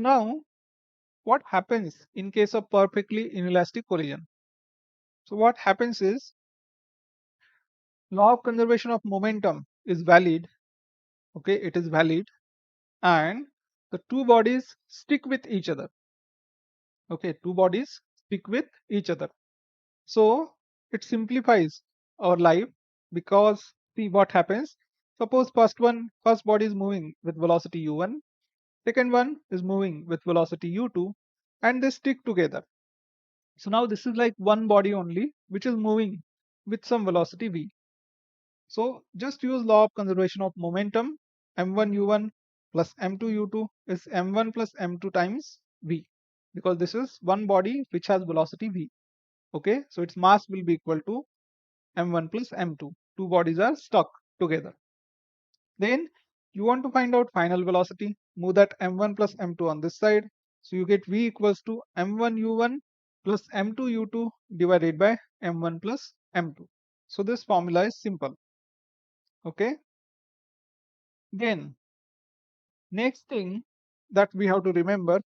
now what happens in case of perfectly inelastic collision? So what happens is law of conservation of momentum is valid. Okay, it is valid, and the two bodies stick with each other. Okay, two bodies stick with each other. So it simplifies our life because see what happens. Suppose first body is moving with velocity u1, second one is moving with velocity u2, and they stick together. So now this is like one body only which is moving with some velocity v. So just use law of conservation of momentum. m1 u1 plus m2 u2 is m1 plus m2 times v, because this is one body which has velocity v. Okay, so its mass will be equal to m1 plus m2. Two bodies are stuck together. Then you want to find out final velocity. Move that m1 plus m2 on this side. So you get v equals to m1 u1 plus m2 u2 divided by m1 plus m2. So this formula is simple. Okay. Then next thing that we have to remember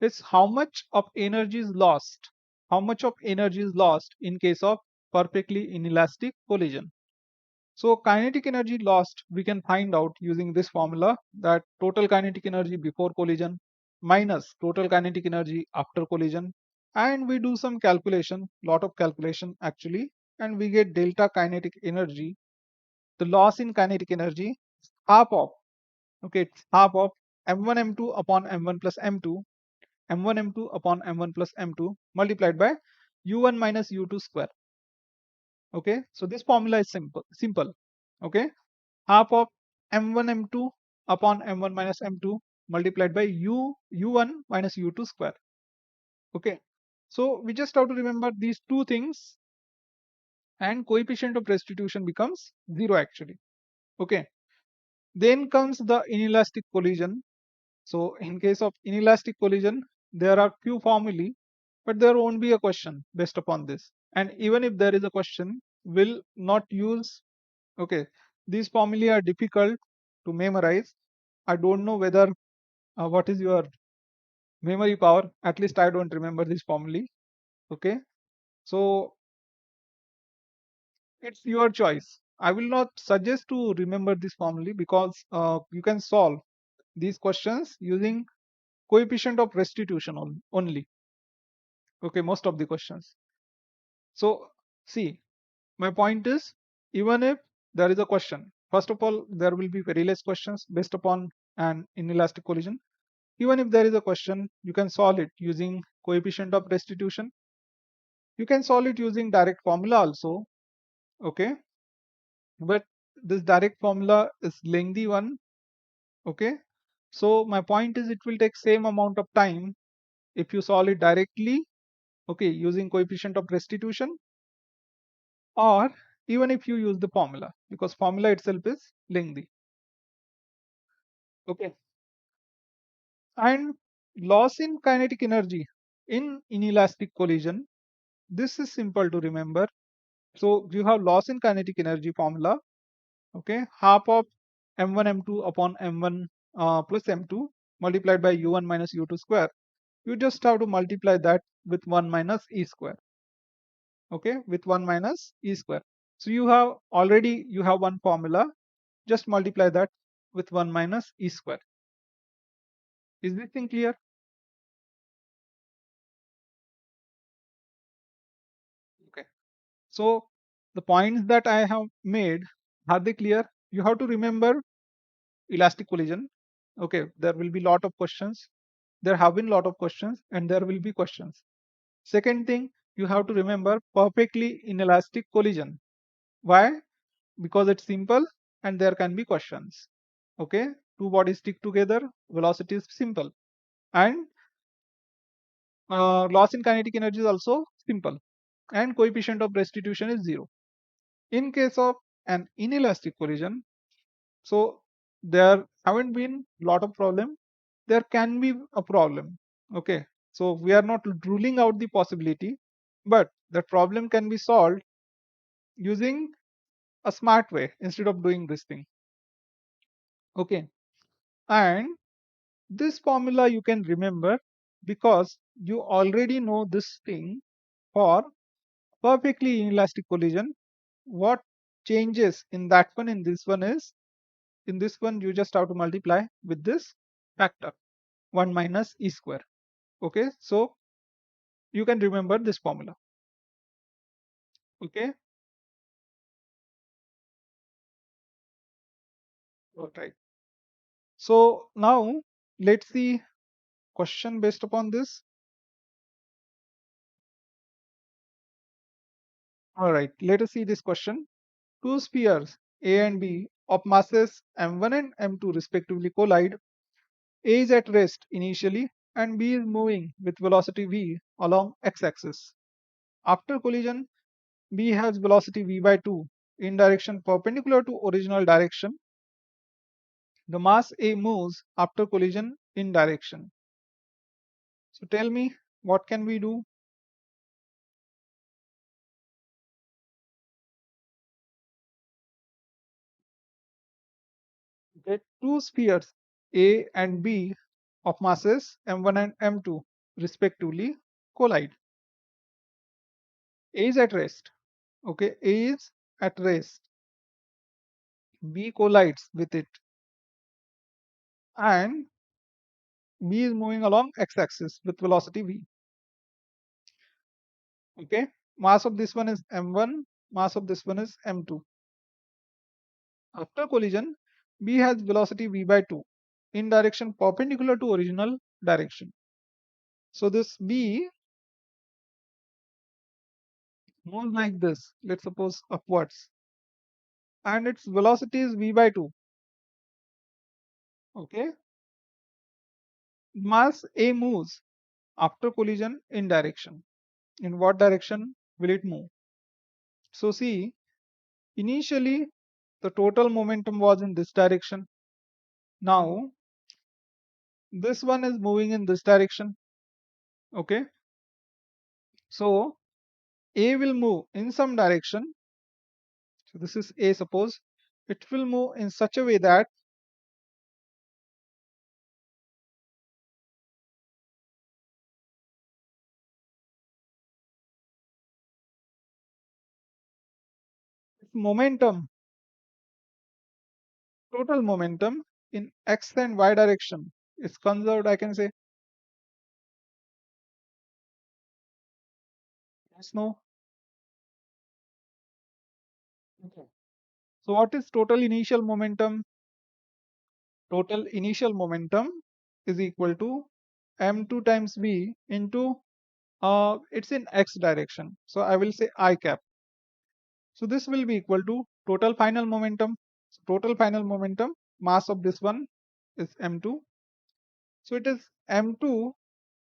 is how much of energy is lost. How much of energy is lost in case of perfectly inelastic collision. So kinetic energy lost we can find out using this formula, that total kinetic energy before collision minus total kinetic energy after collision, and we do some calculation, lot of calculation actually, and we get delta kinetic energy. The loss in kinetic energy is half of, okay, it's half of m1 m2 upon m1 plus m2, m1 m2 upon m1 plus m2 multiplied by u1 minus u2 square. Okay, so this formula is simple. Okay, half of m1 m2 upon m1 minus m2 multiplied by u1 minus u2 square. Okay, so we just have to remember these two things, and coefficient of restitution becomes 0 actually. Okay, then comes the inelastic collision. So in case of inelastic collision, there are few formulae, but there won't be a question based upon this, and even if there is a question, will not use. Okay, these formulae are difficult to memorize. I don't know whether what is your memory power. At least I don't remember this formulae. Okay, so it's your choice. I will not suggest to remember this formulae because you can solve these questions using coefficient of restitution only. Okay, most of the questions. So see, my point is, even if there is a question, first of all, there will be very less questions based upon an inelastic collision. Even if there is a question, you can solve it using coefficient of restitution. You can solve it using direct formula also. Okay, but this direct formula is lengthy one. Okay, so my point is it will take same amount of time if you solve it directly, okay, using coefficient of restitution, or even if you use the formula, because formula itself is lengthy. Okay, and loss in kinetic energy in inelastic collision, this is simple to remember. So you have loss in kinetic energy formula. Okay, half of m1 m2 upon m1 plus m2 multiplied by u1 minus u2 square. You just have to multiply that with 1 minus e square. Okay, with 1 minus e square. So you have one formula. Just multiply that with 1 minus e square. Is this thing clear? Okay. So the points that I have made, are they clear? You have to remember elastic collision. Okay, there will be lot of questions. There have been lot of questions and there will be questions. Second thing, you have to remember perfectly inelastic collision. Why? Because it's simple and there can be questions. Okay, two bodies stick together, velocity is simple, and loss in kinetic energy is also simple, and coefficient of restitution is 0. In case of an inelastic collision, so there haven't been lot of problem. There can be a problem. Okay, so we are not ruling out the possibility, but the problem can be solved using a smart way instead of doing this thing. Okay, and This formula you can remember because you already know this thing for perfectly inelastic collision. What changes in that one in this one is, in this one you just have to multiply with this factor 1 minus e square. Okay, so you can remember this formula. Okay, all right. So now let's see question based upon this. All right, let us see this question. Two spheres A and B of masses m1 and m2 respectively collide. A is at rest initially and B is moving with velocity v along x-axis. After collision, B has velocity v by 2 in direction perpendicular to original direction. The mass A moves after collision in direction. So tell me, what can we do? Get two spheres A and B of masses m1 and m2 respectively collide. A is at rest. Okay, A is at rest. B collides with it and B is moving along x-axis with velocity v. Okay, mass of this one is m1, mass of this one is m2. After collision, B has velocity v by 2 in direction perpendicular to original direction. So this B moves like this, let's suppose upwards, and its velocity is v by 2. Okay, mass A moves after collision in direction. In what direction will it move? So see, initially the total momentum was in this direction. Now this one is moving in this direction. Okay, so A will move in some direction. So this is A, suppose it will move in such a way that its momentum, total momentum in x and y direction is conserved, I can say. Yes, no. Okay. So what is total initial momentum? Total initial momentum is equal to m2 times v into it's in x direction. So I will say I cap. So this will be equal to total final momentum. So total final momentum, mass of this one is m2. So it is m2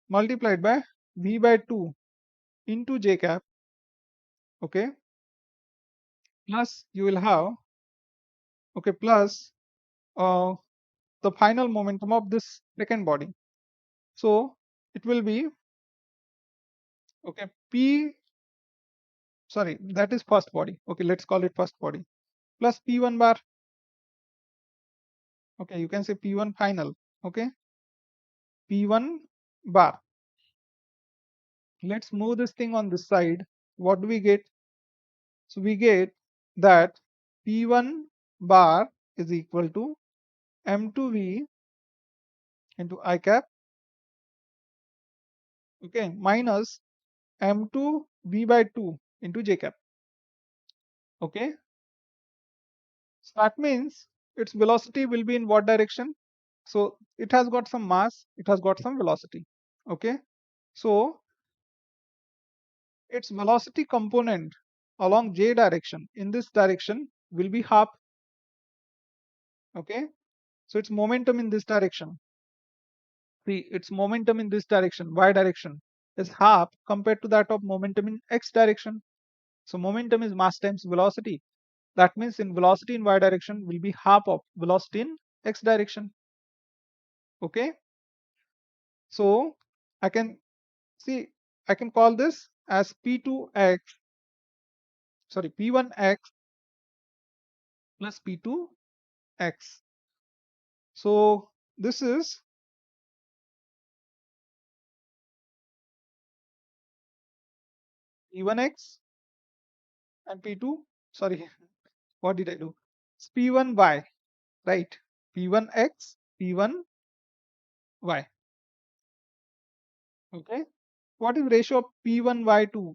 multiplied by v by 2 into j cap. Okay, plus you will have, okay, plus uh, the final momentum of this second body. So it will be, okay, p, sorry, that is first body. Okay, let's call it first body, plus p1 bar. Okay, you can say p1 final. Okay, p1 bar. Let's move this thing on this side. What do we get? So we get that p1 bar is equal to m2v into I cap, okay, minus m2 v by 2 into j cap. Okay, so that means its velocity will be in what direction? So it has got some mass, it has got some velocity. Okay, so its velocity component along j direction in this direction will be half. Okay, so its momentum in this direction, see, its momentum in this direction, y direction, is half compared to that of momentum in x direction. So momentum is mass times velocity. That means in velocity in y direction will be half of velocity in x direction. Okay, so I can see, I can call this as p2x, sorry, p1x plus p2x. So this is P1x and P2, sorry, what did I do? It's P1y, right? P1x, P1y. Okay. What is ratio of P1y2?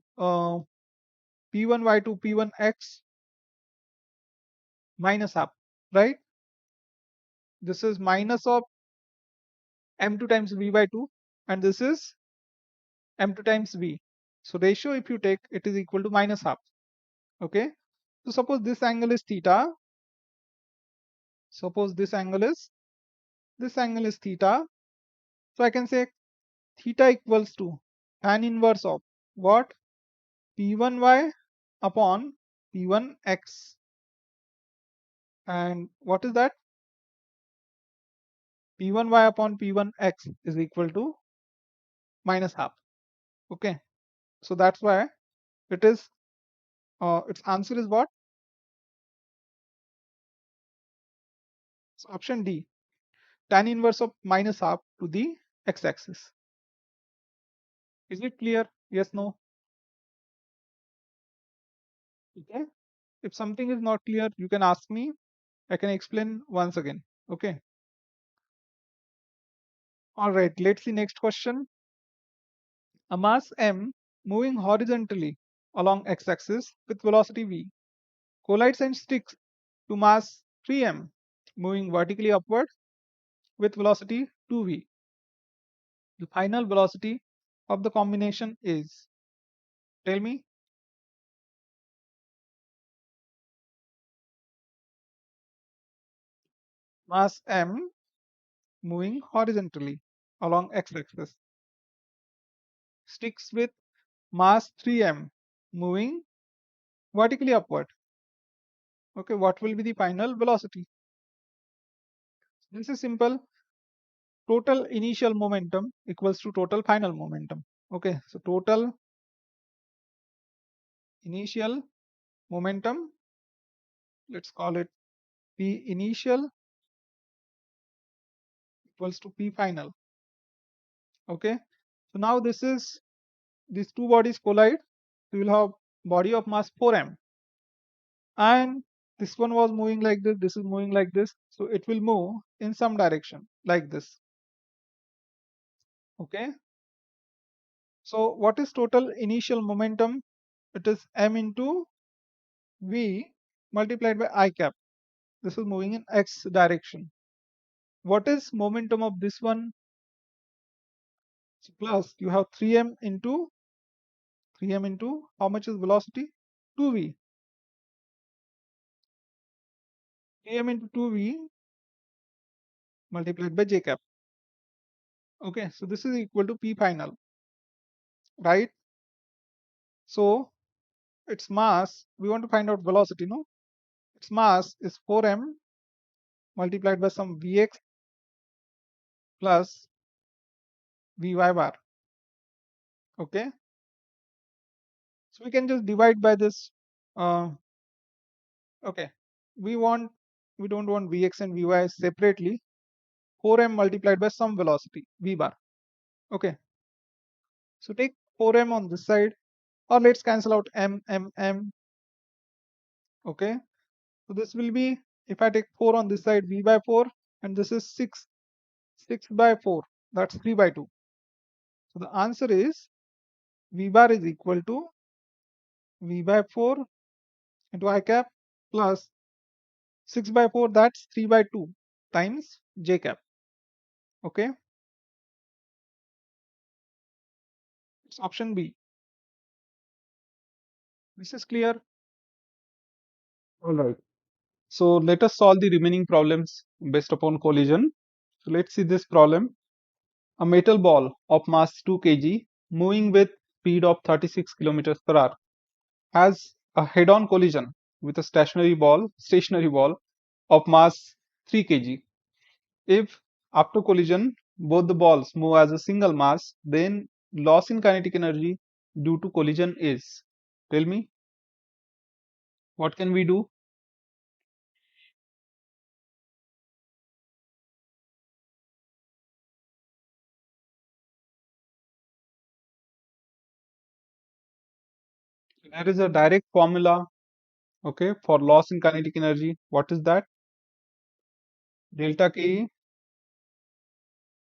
P1y2, P1x minus half, right? This is minus of m2 times v by 2, and this is m2 times v. So ratio, if you take, it is equal to minus half. Okay. So suppose this angle is theta. Suppose this angle is theta. So I can say theta equals to tan inverse of what? P1y upon P1x. And what is that? P1y upon P1x is equal to minus half. Okay. So that's why it is, its answer is what? So option D, tan inverse of minus half to the x-axis. Is it clear? Yes, no? Okay. If something is not clear, you can ask me. I can explain once again. Okay. All right. Let's see next question. A mass m moving horizontally along x-axis with velocity v collides and sticks to mass 3m moving vertically upward with velocity 2v. The final velocity of the combination is, tell me. Mass m moving horizontally along x-axis sticks with mass 3m moving vertically upward. Okay, what will be the final velocity? This is simple. Total initial momentum equals to total final momentum. Okay, so total initial momentum, let's call it P initial equals to P final. Okay, so now these two bodies collide. So you will have body of mass 4m, and this one was moving like this is moving like this. So it will move in some direction like this. Okay, so what is total initial momentum? It is m into v multiplied by I cap. This is moving in x direction. What is momentum of this one? So plus you have 3m into how much is velocity? 2v. 3m into 2v multiplied by j cap. Okay, so this is equal to P final, right? So its mass, we want to find out velocity, no? Its mass is 4m multiplied by some Vx plus Vy bar. Okay, so we can just divide by this. Okay, we don't want Vx and Vy separately. 4m multiplied by some velocity V bar. Okay, so take 4m on this side, or let's cancel out m. Okay, so this will be, if I take 4 on this side, V by 4, and this is 6 by 4, that's 3 by 2. So the answer is V bar is equal to V by 4 into I cap plus 6 by 4, that's 3 by 2 times J cap. Okay, it's option B. This is clear. All right. So let us solve the remaining problems based upon collision. So let's see this problem. A metal ball of mass 2 kg moving with speed of 36 kilometers per hour has a head-on collision with a stationary ball of mass 3 kg. If after collision both the balls move as a single mass, then loss in kinetic energy due to collision is, tell me, what can we do? There is a direct formula, okay, for loss in kinetic energy. What is that? Delta K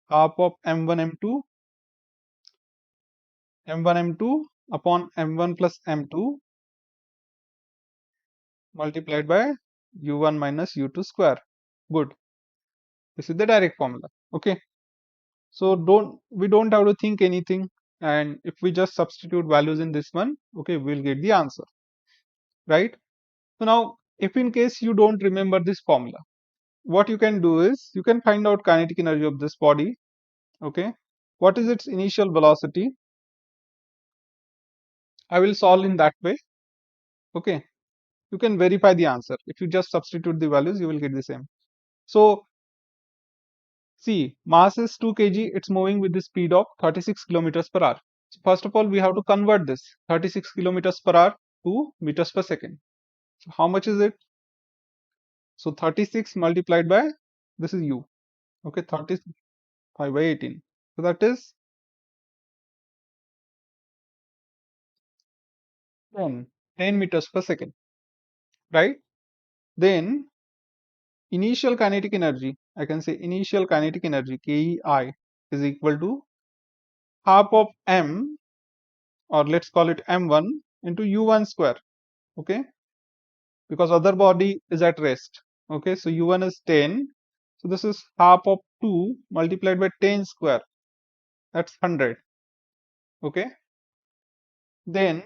half of m1 m2 m1 m2 upon m1 plus m2 multiplied by u1 minus u2 square. Good. This is the direct formula. Okay. So we don't have to think anything, and if we just substitute values in this one, okay, we'll get the answer, right? So now, if in case you don't remember this formula, what you can do is you can find out kinetic energy of this body. Okay, what is its initial velocity? I will solve in that way. Okay, you can verify the answer. If you just substitute the values, you will get the same. So see, mass is 2 kg, it's moving with the speed of 36 kilometers per hour. So first of all, we have to convert this 36 kilometers per hour to meters per second. So how much is it? So 36 multiplied by, this is u. Okay, 35 by 18. So that is 10 meters per second, right? Then initial kinetic energy, I can say initial kinetic energy KEI is equal to half of m, or let's call it m1 into u1 square. Okay, because other body is at rest. Okay, so u1 is 10, so this is half of 2 multiplied by 10 square, that's 100. Okay, then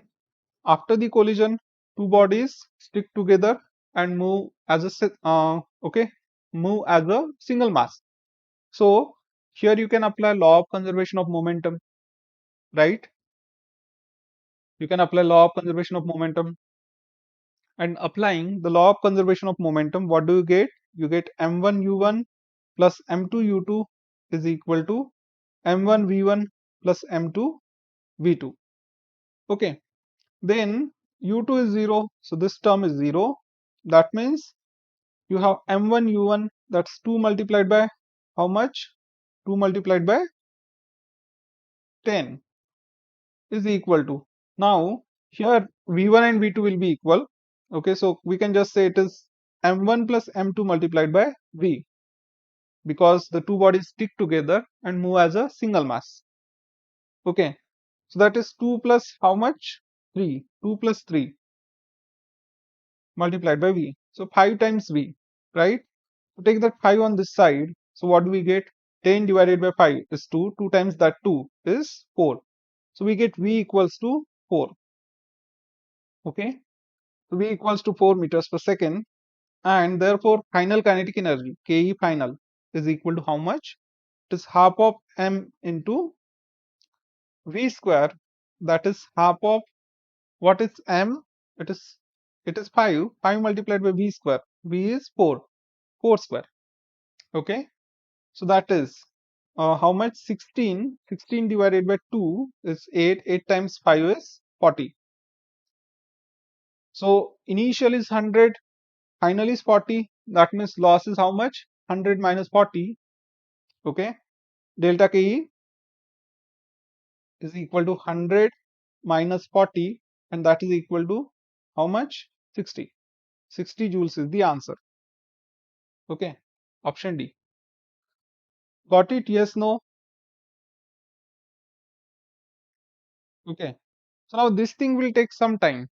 after the collision, two bodies stick together and move as okay, move as a single mass. So here you can apply law of conservation of momentum, right? You can apply law of conservation of momentum, and applying the law of conservation of momentum, what do you get? You get m1 u1 plus m2 u2 is equal to m1 v1 plus m2 v2. Okay, then u2 is 0, so this term is 0. That means you have m1 u1, that's 2 multiplied by how much? 2 multiplied by 10 is equal to, now here v1 and v2 will be equal. Okay, so we can just say it is m1 plus m2 multiplied by v, because the two bodies stick together and move as a single mass. Okay, so that is 2 plus how much? 3. 2 plus 3 multiplied by v, so 5 times v, right? So take that 5 on this side, so what do we get? 10 divided by 5 is 2, 2 times that 2 is 4, so we get v equals to 4. Okay, so v equals to 4 meters per second, and therefore final kinetic energy Ke final is equal to how much? It is half of m into v square, that is half of, what is m? It is 5 multiplied by v square, v is 4 square. Okay, so that is how much? 16 divided by 2 is 8 times 5 is 40. So initial is 100, final is 40, that means loss is how much? 100 minus 40. Okay, delta Ke is equal to 100 minus 40, and that is equal to how much? 60. 60 joules is the answer. Okay, option D. Got it? Yes, no? Okay, so now this thing will take some time,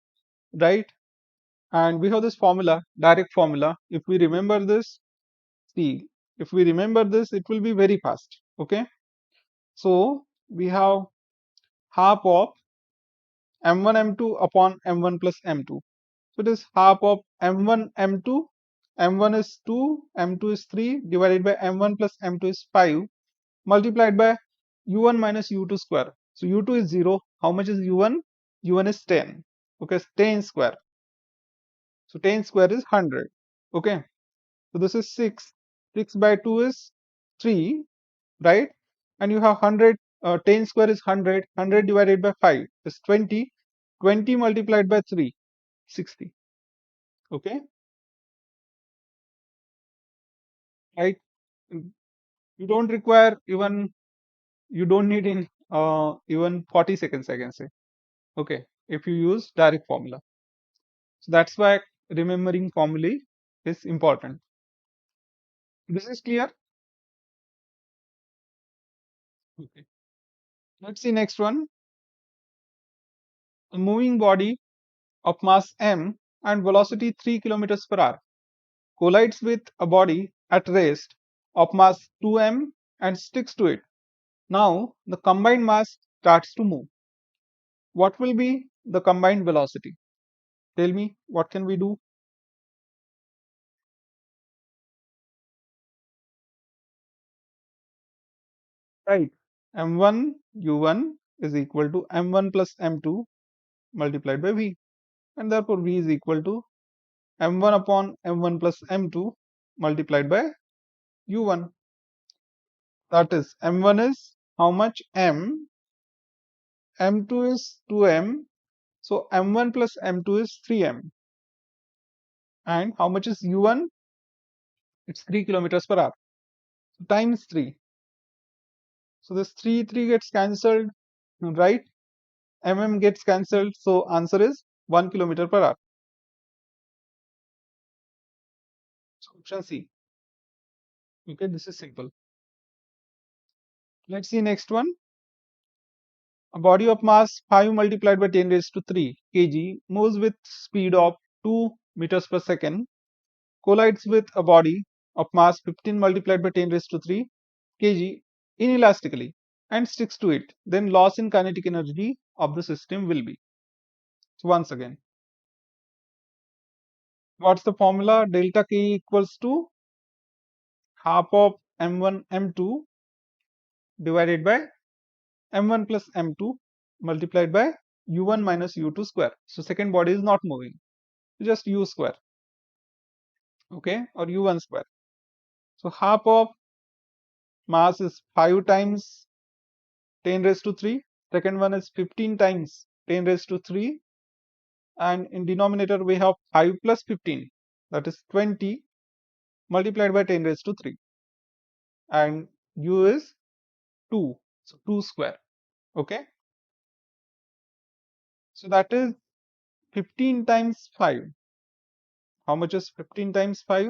right? And we have this formula, direct formula. If we remember this, see, if we remember this, it will be very fast. Okay, so we have half of m1 m2 upon m1 plus m2. So it is half of m1 m2, m1 is 2, m2 is 3, divided by m1 plus m2 is 5, multiplied by u1 minus u2 square. So u2 is 0. How much is u1? u1 is 10. Okay, 10 square. So 10 square is 100. Okay, so this is 6. 6 by 2 is 3, right? And you have 100, 10 square is 100. 100 divided by 5 is 20. 20 multiplied by 3, 60. Okay, right? You don't require even, you don't need in even 40 seconds, I can say. Okay, if you use direct formula. So that's why remembering formulae is important. This is clear? Okay. Let's see next one. A moving body of mass m and velocity 3 kilometers per hour collides with a body at rest of mass 2m and sticks to it. Now the combined mass starts to move. What will be the combined velocity? Tell me, what can we do? Right. m1 u1 is equal to m1 plus m2 multiplied by v, and therefore v is equal to m1 upon m1 plus m2 multiplied by u1. That is, m1 is how much? M2 is 2m, so m1 plus m2 is 3m. And how much is u1? It's 3 kilometers per hour. So times 3. So this 3 gets cancelled, right? Gets cancelled, so answer is 1 kilometer per hour. So option C. Okay, this is simple. Let's see next one. A body of mass 5 multiplied by 10 raised to 3 kg moves with speed of 2 meters per second, collides with a body of mass 15 multiplied by 10 raised to 3 kg inelastically and sticks to it. Then loss in kinetic energy of the system will be. So once again, what's the formula? Delta K equals to half of m1 m2 divided by m1 plus m2 multiplied by u1 minus u2 square. So second body is not moving, just u square, okay, or u1 square. So half of mass is 5 times 10 raised to 3, second one is 15 times 10 raised to 3, and in denominator we have 5 plus 15, that is 20 multiplied by 10 raised to 3, and u is 2, so 2 square, okay. So that is 15 times 5. How much is 15 times 5?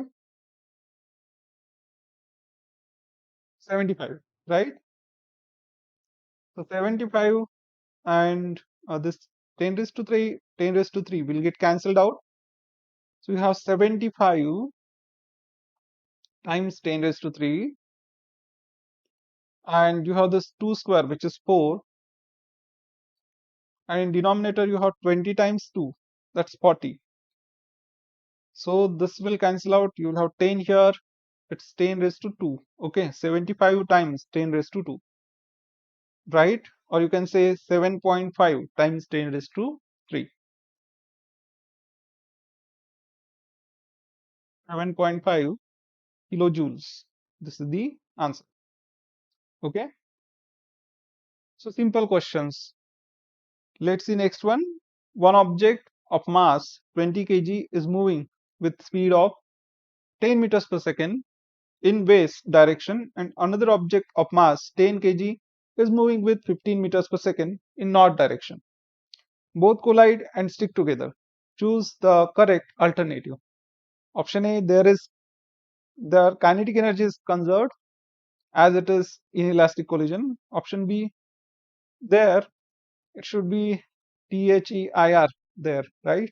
75, right? So 75 and this 10 raised to 3, 10 raised to 3 will get cancelled out. So you have 75 times 10 raised to 3, and you have this 2 square, which is 4, and in denominator you have 20 times 2, that's 40. So this will cancel out, you will have 10 here, it's 10 raised to 2, okay, 75 times 10 raised to 2, right? Or you can say 7.5 times 10 raised to 3. 7.5 kilojoules. This is the answer. Okay. So simple questions. Let's see next one. One object of mass 20 kg is moving with speed of 10 meters per second in west direction, and another object of mass 10 kg is moving with 15 meters per second in north direction. Both collide and stick together. Choose the correct alternative. Option A, the kinetic energy is conserved as it is inelastic collision. Option B, there it should be THEIR there, right?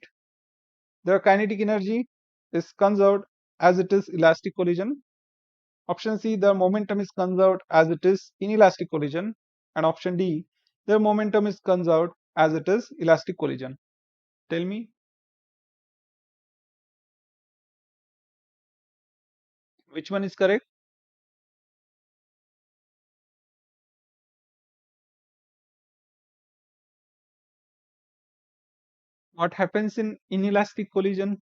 The kinetic energy is conserved as it is elastic collision. Option C, the momentum is conserved as it is inelastic collision. And option D, the momentum is conserved as it is elastic collision. Tell me, which one is correct? What happens in inelastic collision?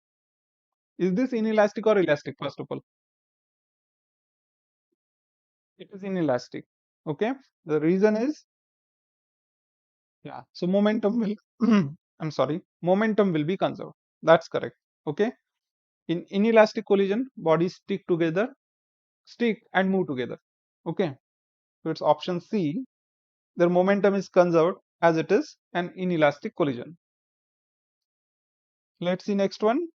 Is this inelastic or elastic, first of all? It is inelastic. Okay. The reason is, yeah, so momentum will, I'm sorry, momentum will be conserved. That's correct. Okay. In inelastic collision, bodies stick and move together. Okay. So it's option C. Their momentum is conserved as it is an inelastic collision. Let's see next one.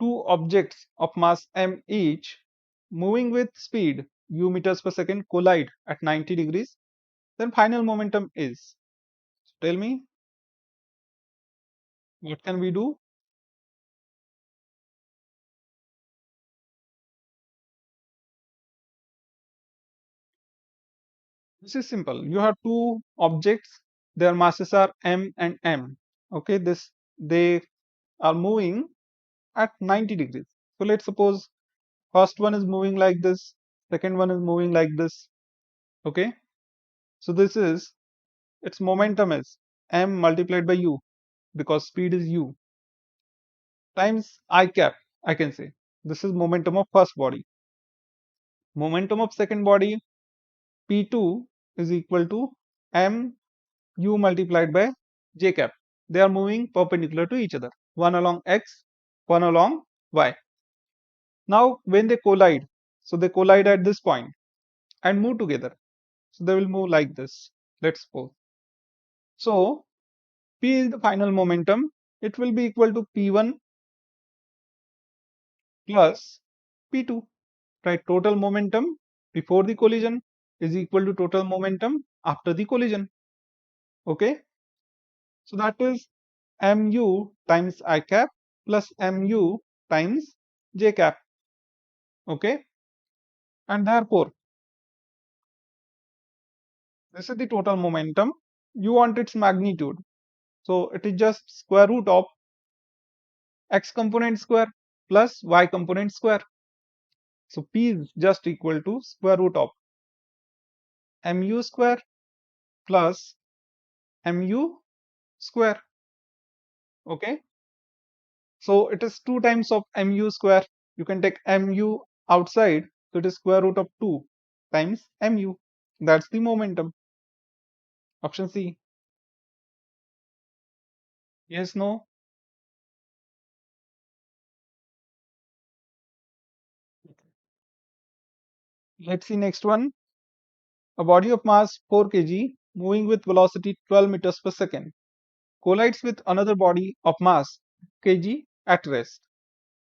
Two objects of mass m each moving with speed u meters per second collide at 90 degrees, then final momentum is. Tell me, what can we do? This is simple. You have two objects, their masses are m and m. Okay, they are moving at 90 degrees. So let's suppose first one is moving like this, second one is moving like this. Okay, so this is its momentum is m multiplied by u because speed is u times I cap. I can say this is momentum of first body. Momentum of second body p2 is equal to m u multiplied by j cap. They are moving perpendicular to each other, one along x, one along y. Now when they collide, so they collide at this point and move together. So they will move like this. Let's suppose. So p is the final momentum. It will be equal to p1 plus p2. Right? Total momentum before the collision is equal to total momentum after the collision. Okay. So that is mu times I cap plus mu times j cap. Okay. And therefore, this is the total momentum. You want its magnitude. So it is just square root of x component square plus y component square. So p is just equal to square root of mu square plus mu square. Okay. So it is 2 times of mu square. You can take mu outside. So it is square root of 2 times mu. That's the momentum. Option C. Yes, no. Let's see next one. A body of mass 4 kg moving with velocity 12 meters per second collides with another body of mass kg at rest.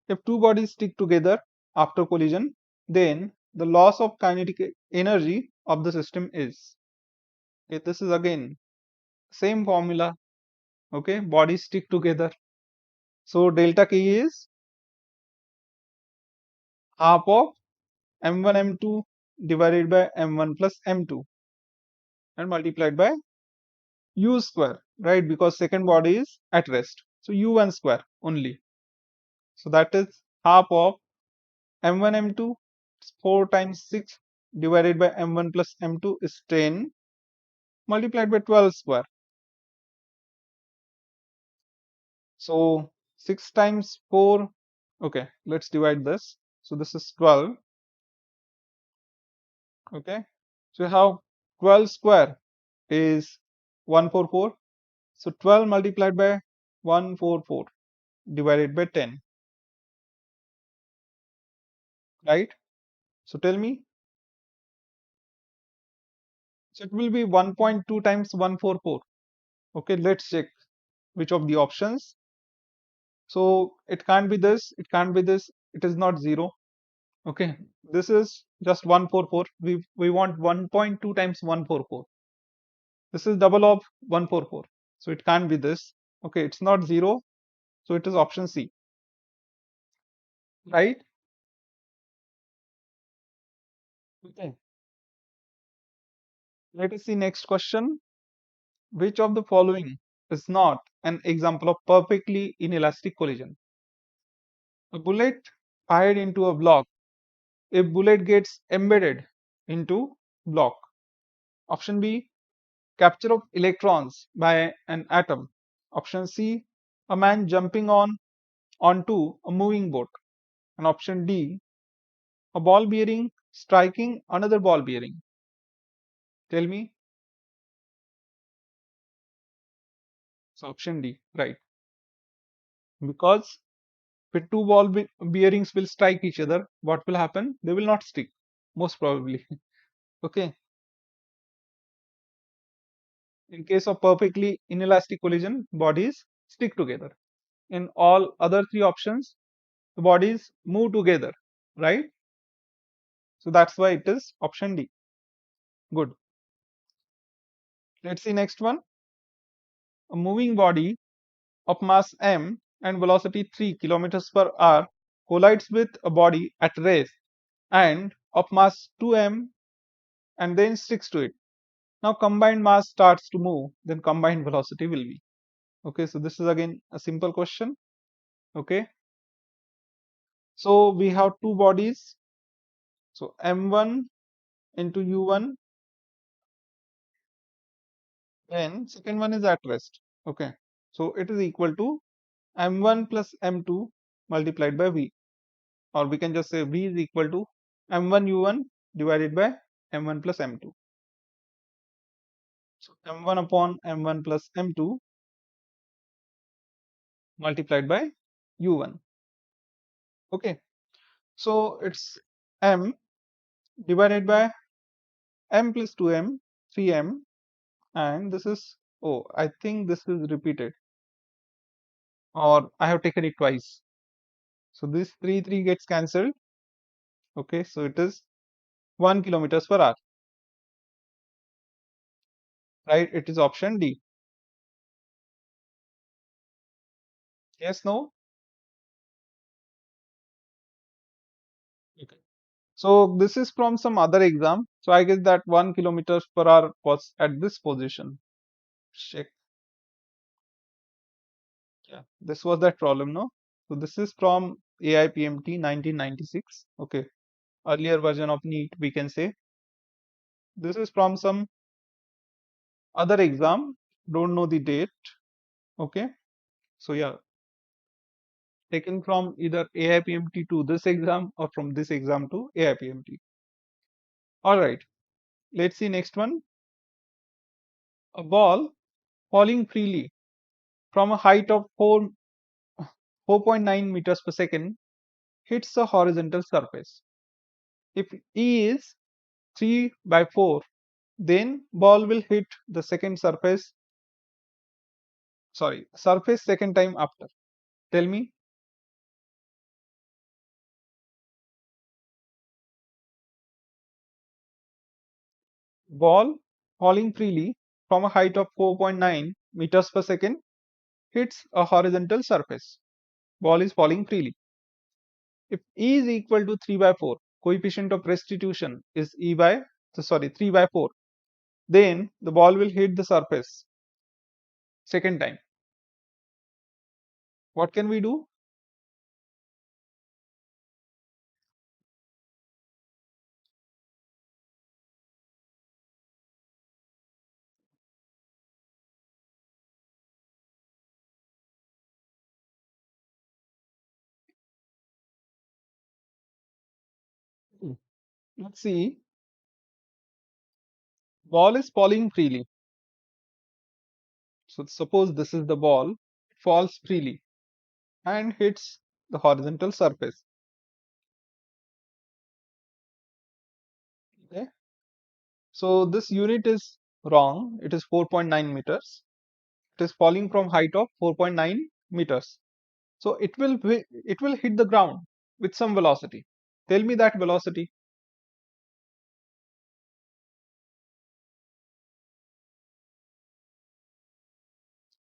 If two bodies stick together after collision, then the loss of kinetic energy of the system is. Okay, this is again same formula. Okay, bodies stick together. So delta K is half of m1 m2 divided by m1 plus m2 and multiplied by u square, right? Because second body is at rest. So u1 square only. So that is half of m1 m2 is 4 times 6 divided by m1 plus m2 is 10 multiplied by 12 square. So 6 times 4. Okay, let's divide this. So this is 12. Okay, so you have 12 square is 144. So 12 multiplied by 144 divided by 10, right? So tell me, so it will be 1.2 times 144. Okay, let's check which of the options. So it can't be this, it can't be this, it is not 0. Okay, this is just 144. We want 1.2 times 144. This is double of 144. So it can't be this. Okay, it's not 0. So it is option C, right? Okay. Let us see next question. Which of the following is not an example of perfectly inelastic collision? A bullet fired into a block. A bullet gets embedded into block. Option B, capture of electrons by an atom. Option C, a man jumping onto a moving boat. And option D, a ball bearing striking another ball bearing. Tell me. So option D, right? Because if two bearings will strike each other, what will happen? They will not stick, most probably. Okay. In case of perfectly inelastic collision, bodies stick together. in all other three options, the bodies move together, right? So that's why it is option D. Good. Let's see next one. A moving body of mass m and velocity 3 kilometers per hour collides with a body at rest and of mass 2m and then sticks to it. Now combined mass starts to move, then combined velocity will be. Okay, so this is again a simple question. Okay, so we have two bodies. So m1 into u1, and second one is at rest. Okay, so it is equal to m1 plus m2 multiplied by v, or we can just say v is equal to m1 u1 divided by m1 plus m2. So m1 upon m1 plus m2 multiplied by u1. Okay, so it's m divided by m plus 2m, 3m, and this is, oh, I think this is repeated, or I have taken it twice. So this 3 gets cancelled. Okay, so it is 1 kilometers per hour, right? It is option D. Yes, no? Okay. So this is from some other exam. So I guess that 1 kilometers per hour was at this position. Check. Yeah, this was that problem, no? So this is from AIPMT 1996. Okay, earlier version of NEET, we can say. This is from some other exam. Don't know the date. Okay, so yeah, taken from either AIPMT to this exam or from this exam to AIPMT. All right, let's see next one. A ball falling freely from a height of 4.9 meters per second hits a horizontal surface. If E is 3 by 4, then ball will hit the surface second time after. Tell me. Ball falling freely from a height of 4.9 meters per second hits a horizontal surface. Ball is falling freely. If E is equal to 3 by 4, coefficient of restitution is 3 by 4, then the ball will hit the surface second time. What can we do? Let's see. Ball is falling freely. So suppose this is the ball, falls freely and hits the horizontal surface. Okay. So this unit is wrong. It is 4.9 meters. It is falling from height of 4.9 meters. So it will hit the ground with some velocity. Tell me that velocity.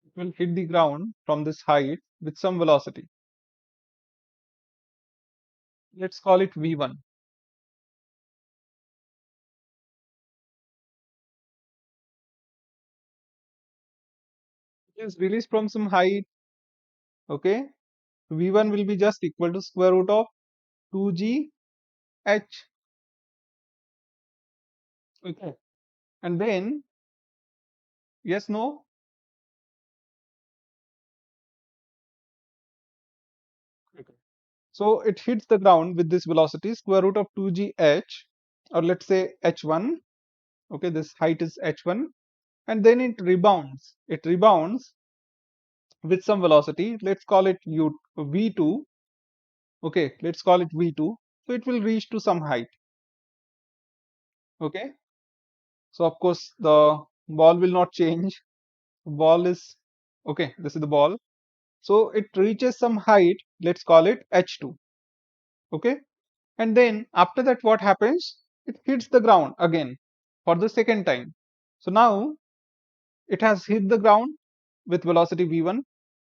It will hit the ground from this height with some velocity. Let's call it v1. It is released from some height. Okay. v1 will be just equal to square root of 2g h. Okay. And then, yes, no. Okay. So it hits the ground with this velocity square root of 2g h, or let's say h1. Okay, this height is h1, and then it rebounds. It rebounds with some velocity. Let's call it v2. Okay, let's call it v2. So it will reach to some height. Okay. So of course the ball will not change. Ball is okay. This is the ball. So it reaches some height, let's call it h2. Okay, and then after that what happens, it hits the ground again for the second time. So now it has hit the ground with velocity v1,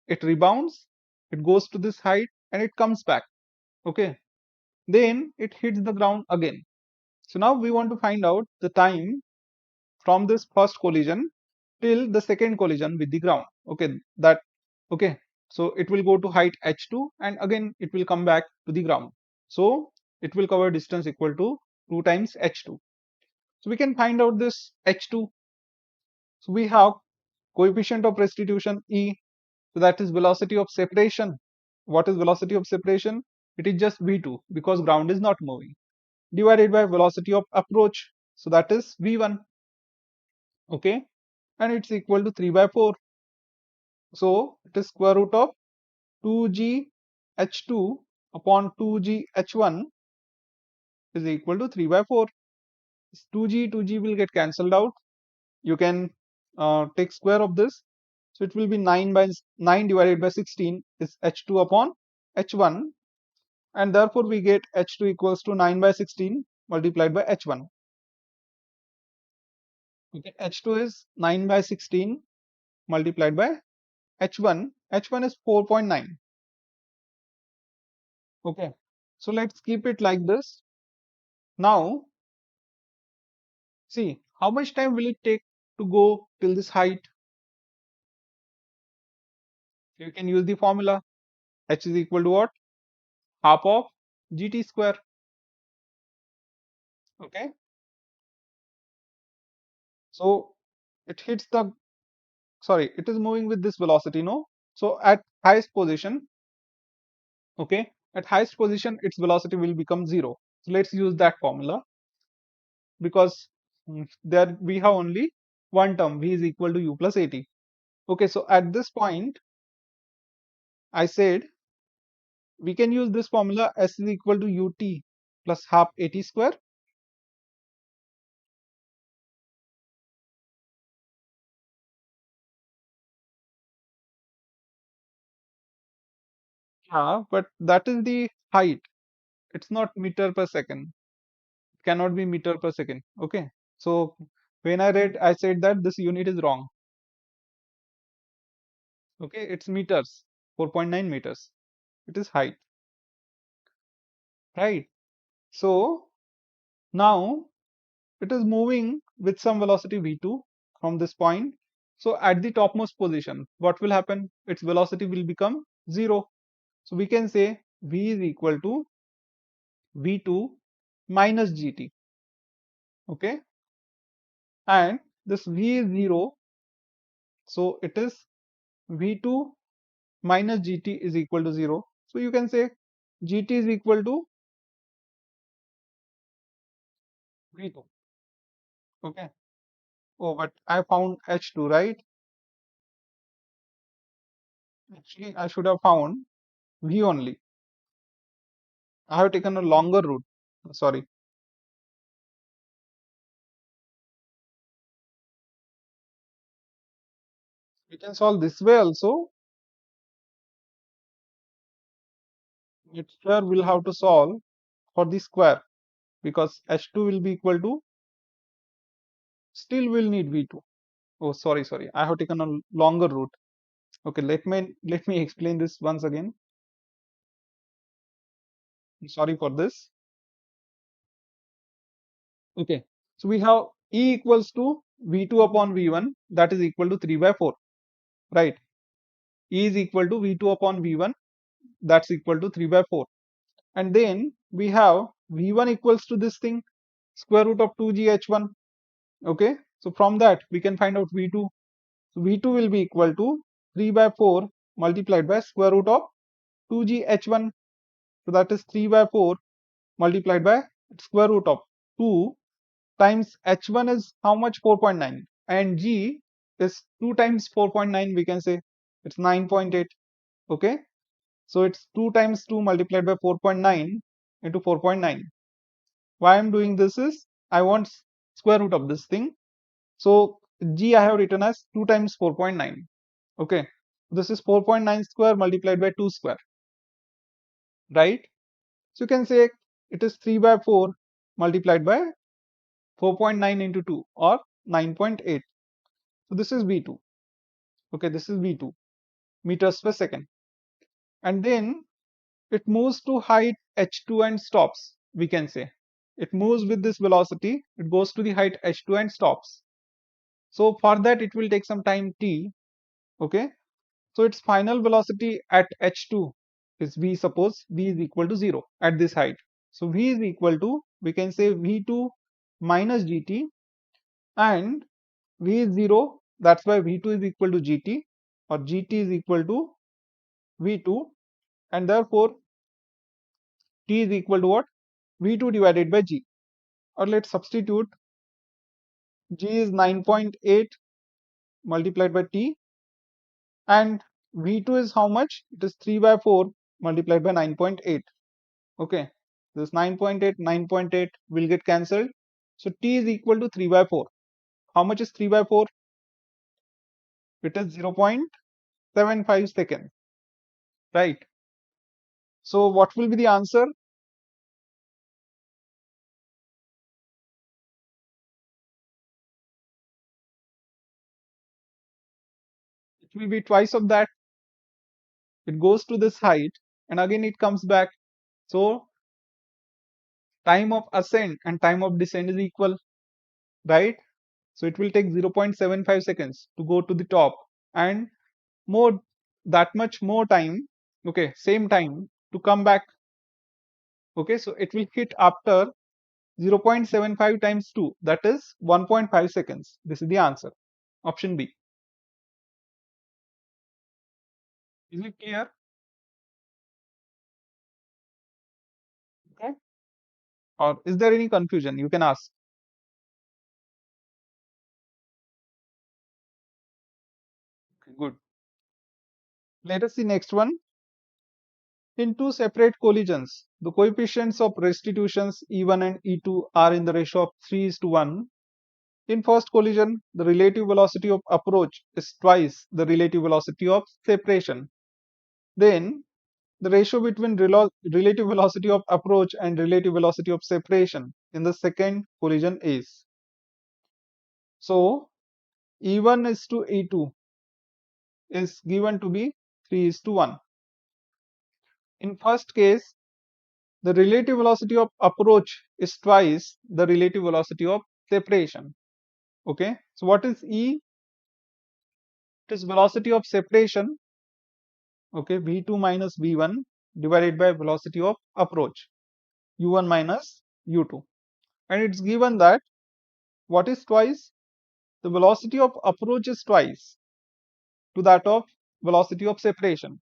it rebounds, it goes to this height and it comes back. Okay, then it hits the ground again. So now we want to find out the time from this first collision till the second collision with the ground. Okay, that okay. So it will go to height h2 and again it will come back to the ground. So it will cover distance equal to 2 times h2. So we can find out this h2. So we have coefficient of restitution e. So that is velocity of separation. What is velocity of separation? It is just v2 because ground is not moving, divided by velocity of approach. So that is v1. Okay, and it's equal to 3 by 4. So it is square root of 2g h2 upon 2g h1 is equal to 3 by 4. This 2g will get cancelled out. You can take square of this. So it will be 9 divided by 16 is h2 upon h1, and therefore we get h2 equals to 9 by 16 multiplied by h1. Okay, h2 is 9 by 16 multiplied by h1. h1 is 4.9. Okay, so let's keep it like this. Now see how much time will it take to go till this height. You can use the formula h is equal to what, half of gt square. Okay, so it hits the, sorry, it is moving with this velocity, no? So at highest position, okay, at highest position its velocity will become 0. So let's use that formula because there we have only one term, v is equal to u plus at. Okay, so at this point I said we can use this formula, s is equal to ut plus half at square. Yeah, but that is the height, it's not meter per second, it cannot be meter per second. Okay, so when I read I said that this unit is wrong. Okay, it's meters, 4.9 meters, it is height, right? So now it is moving with some velocity v2 from this point. So at the topmost position what will happen, its velocity will become 0. So we can say v is equal to v2 minus gt. Okay, and this v is 0, so it is v2 minus gt is equal to 0. So you can say gt is equal to v2. Okay, oh but I found h2, right? Actually I should have found v only. I have taken a longer route, sorry. We can solve this way also. It here we'll have to solve for the square because h2 will be equal to, still we'll need v2. Oh sorry, I have taken a longer route. Okay, let me explain this once again. Sorry for this. Okay, so we have E equals to v2 upon v1, that is equal to 3 by 4, right? E is equal to v2 upon v1, that's equal to 3 by 4. And then we have v1 equals to this thing, square root of 2gh1. Okay, so from that we can find out v2. So v2 will be equal to 3 by 4 multiplied by square root of 2gh1. So that is 3 by 4 multiplied by square root of 2 times h1 is how much, 4.9, and g is 2 times 4.9, we can say it's 9.8. Okay, so it's 2 times 2 multiplied by 4.9 into 4.9. Why I'm doing this is I want square root of this thing. So g I have written as 2 times 4.9. Okay, This is 4.9 square multiplied by 2 square, right? So you can say it is 3 by 4 multiplied by 4.9 into 2 or 9.8. So this is V2. Okay, this is V2 meters per second. And then it moves to height h2 and stops, we can say. It moves with this velocity, it goes to the height h2 and stops. So for that it will take some time t, okay? So its final velocity at h2 is v, suppose v is equal to 0 at this height. So v is equal to, we can say v2 minus gt, and v is 0, that's why v2 is equal to gt, or gt is equal to v2, and therefore t is equal to what? V2 divided by g. Or let's substitute, g is 9.8 multiplied by t, and v2 is how much? It is 3 by 4 multiplied by 9.8. Okay, this 9.8, 9.8 will get cancelled. So t is equal to 3 by 4. How much is 3 by 4? It is 0.75 seconds, right? So what will be the answer? It will be twice of that. It goes to this height and again it comes back. So time of ascent and time of descent is equal, right? So it will take 0.75 seconds to go to the top, and more, that much more time, okay, same time to come back. Okay, so it will hit after 0.75 times 2, that is 1.5 seconds. This is the answer, option B. Is it clear? Okay. Or is there any confusion? You can ask. Okay, good. Let us see next one. In two separate collisions, the coefficients of restitutions E1 and E2 are in the ratio of 3 is to 1. In first collision, the relative velocity of approach is twice the relative velocity of separation. Then, the ratio between relative velocity of approach and relative velocity of separation in the second collision is. So, E1 is to E2 is given to be 3 is to 1. In first case, the relative velocity of approach is twice the relative velocity of separation. Okay, so what is E? It is velocity of separation, okay, v2 minus v1 divided by velocity of approach, u1 minus u2. And it's given that what is twice? The velocity of approach is twice to that of velocity of separation.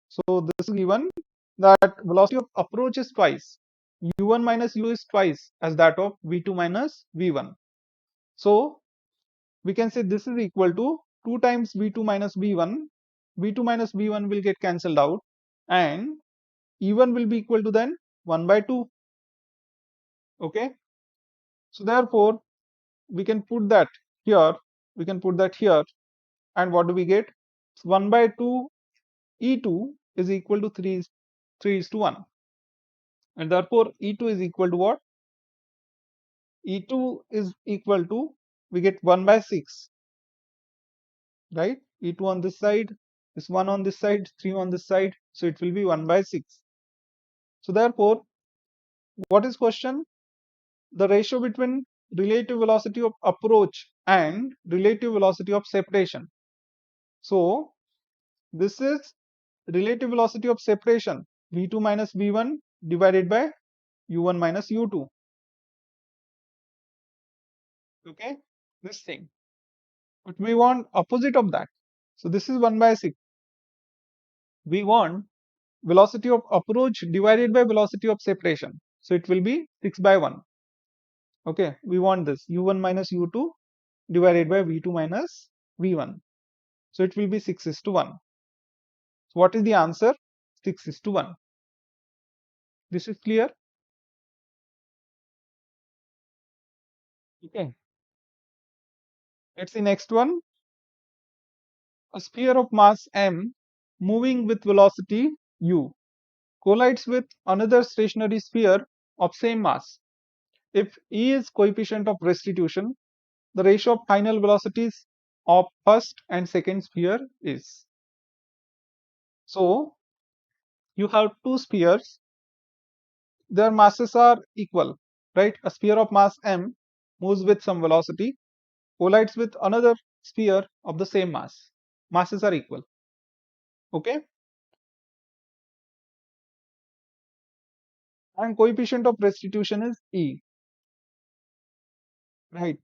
So this is given that velocity of approach is twice. u1 minus u is twice as that of v2 minus v1. So we can say this is equal to 2 times v2 minus v1. v2 minus v1 will get cancelled out, and E1 will be equal to then 1 by 2. Okay. So therefore, we can put that here. We can put that here. And what do we get? 1 by 2 E2 is equal to 3 is to 1. And therefore, E2 is equal to what? E2 is equal to, we get 1 by 6. Right? E2 on this side is 1 on this side, 3 on this side. So it will be 1 by 6. So therefore, what is question? The ratio between relative velocity of approach and relative velocity of separation. So this is relative velocity of separation, v2 minus v1 divided by u1 minus u2. Okay, this thing. But we want opposite of that. So this is 1 by 6. We want velocity of approach divided by velocity of separation. So it will be 6 by 1. Okay, we want this u1 minus u2 divided by v2 minus v1. So it will be 6 is to 1. So what is the answer? 6 is to 1. This is clear? Okay. Let's see next one. A sphere of mass m moving with velocity u collides with another stationary sphere of same mass. If E is coefficient of restitution, the ratio of final velocities of first and second sphere is. So you have two spheres, their masses are equal, right? A sphere of mass m moves with some velocity, collides with another sphere of the same mass. Masses are equal. Okay, and coefficient of restitution is E, right?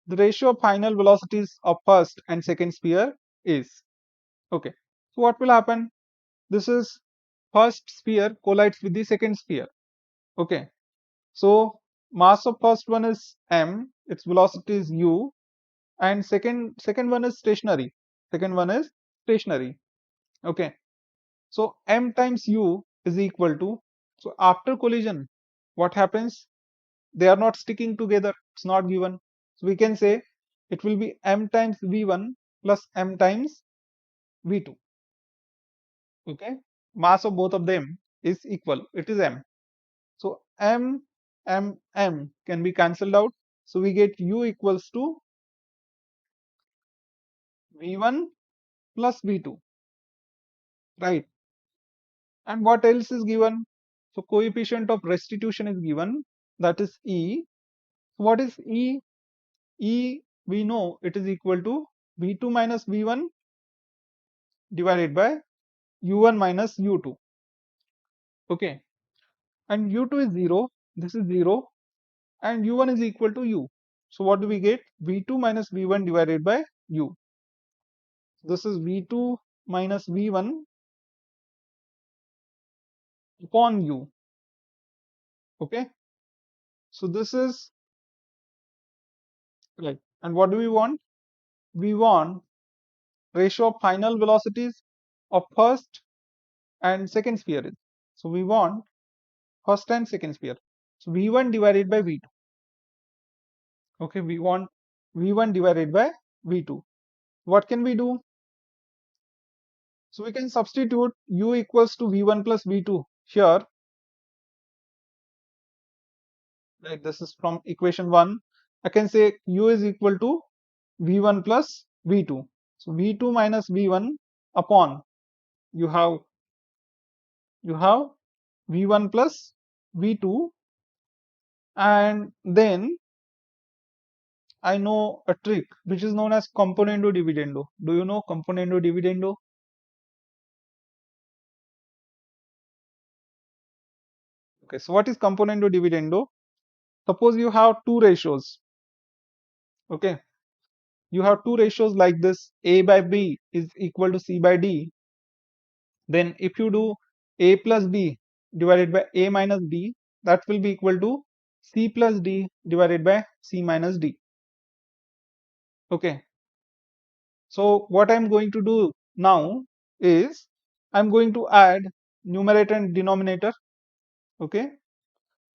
The ratio of final velocities of first and second sphere is. Okay, so what will happen? This is first sphere collides with the second sphere. Okay, so mass of first one is m, its velocity is u, and second one is stationary. Second one is stationary. Okay, so m times u is equal to, so after collision, what happens? They are not sticking together. It's not given. So we can say it will be m times v1 plus m times v2. Okay, mass of both of them is equal. It is m. So m can be cancelled out. So we get u equals to v1 plus v2, right? And what else is given? So coefficient of restitution is given, that is E. What is E? E, we know it is equal to v2 minus v1 divided by u1 minus u2. Okay, and u2 is 0, this is 0, and u1 is equal to u. So what do we get? v2 minus v1 divided by u. This is v2 minus v1 upon u. Okay, so this is right. And what do we want? We want ratio of final velocities of first and second sphere. So we want first and second sphere. So v1 divided by v2. Okay, we want v1 divided by v2. What can we do? So we can substitute u equals to v1 plus v2 here. Right, this is from equation 1. I can say u is equal to v1 plus v2. So v2 minus v1 upon you have v1 plus v2, and then I know a trick which is known as componendo dividendo. Do you know componendo dividendo? Okay, so what is componendo dividendo? Suppose you have two ratios. Okay, you have two ratios like this, a by b is equal to c by d. Then if you do a plus b divided by a minus b, that will be equal to c plus d divided by c minus d. Okay, so what I'm going to do now is I'm going to add numerator and denominator. Okay,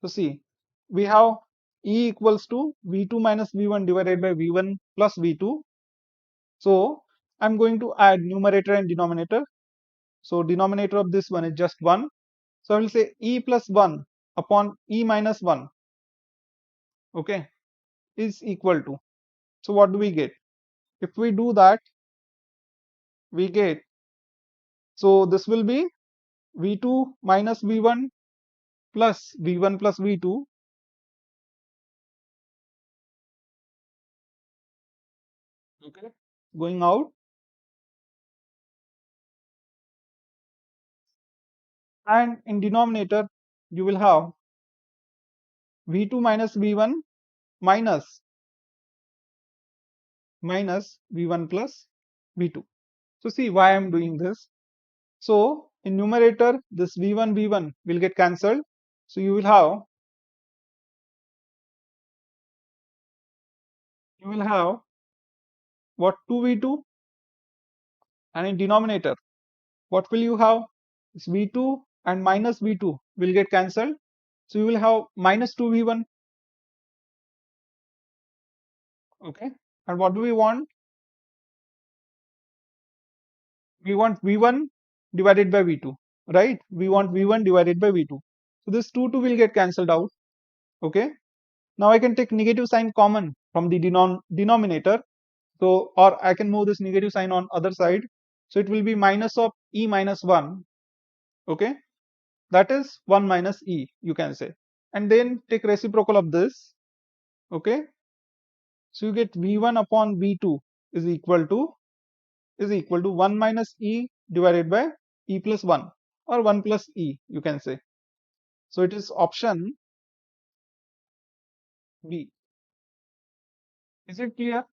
so see, we have E equals to v2 minus v1 divided by v1 plus v2. So I'm going to add numerator and denominator. So denominator of this one is just 1. So I will say E plus 1 upon E minus 1, okay, is equal to. So what do we get? If we do that, we get, so this will be v2 minus v1 plus v1 plus v2, okay, going out, and in denominator you will have v2 minus v1 minus v1 plus v2. So see why I am doing this. So in numerator this v1 will get cancelled. So you will have what, 2v2, and in denominator what will you have? This v2 and minus v2 will get cancelled. So you will have minus 2v1. Okay, and what do we want? We want V1 divided by V2, right? We want V1 divided by V2. So this 2 will get cancelled out. Okay. Now I can take negative sign common from the denominator. So, or I can move this negative sign on other side. So it will be minus of E minus 1. Okay. That is 1 minus E, you can say. And then take reciprocal of this. Okay. So you get V1 upon V2 is equal to 1 minus E divided by E plus 1, or 1 plus E, you can say. So it is option B. Is it clear?